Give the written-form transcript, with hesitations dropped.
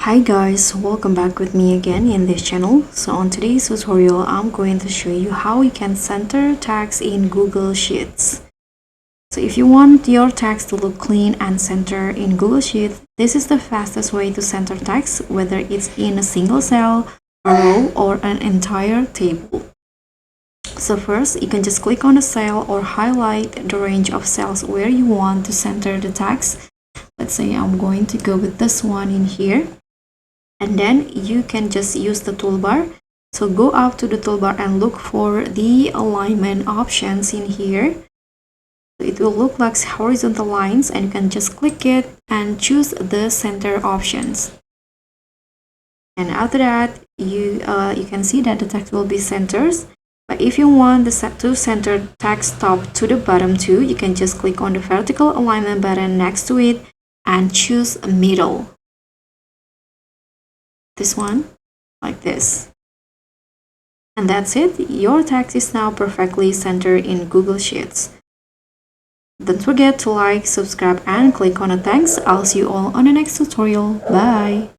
Hi guys, welcome back with me again in this channel. So on today's tutorial, I'm going to show you how you can center text in Google Sheets. So if you want your text to look clean and center in Google Sheets, this is the fastest way to center text, whether it's in a single cell, a row, or an entire table. So first, you can just click on a cell or highlight the range of cells where you want to center the text. Let's say I'm going to go with this one in here. And then you can just use the toolbar. So go up to the toolbar and look for the alignment options in here. It will look like horizontal lines, and you can just click it and choose the center options. And after that, you can see that the text will be centered. But if you want the to center text top to the bottom too, you can just click on the vertical alignment button next to it and choose middle. This one, like this. And that's it. Your text is now perfectly centered in Google Sheets. Don't forget to like, subscribe, and click on the thanks. I'll see you all on the next tutorial. Bye!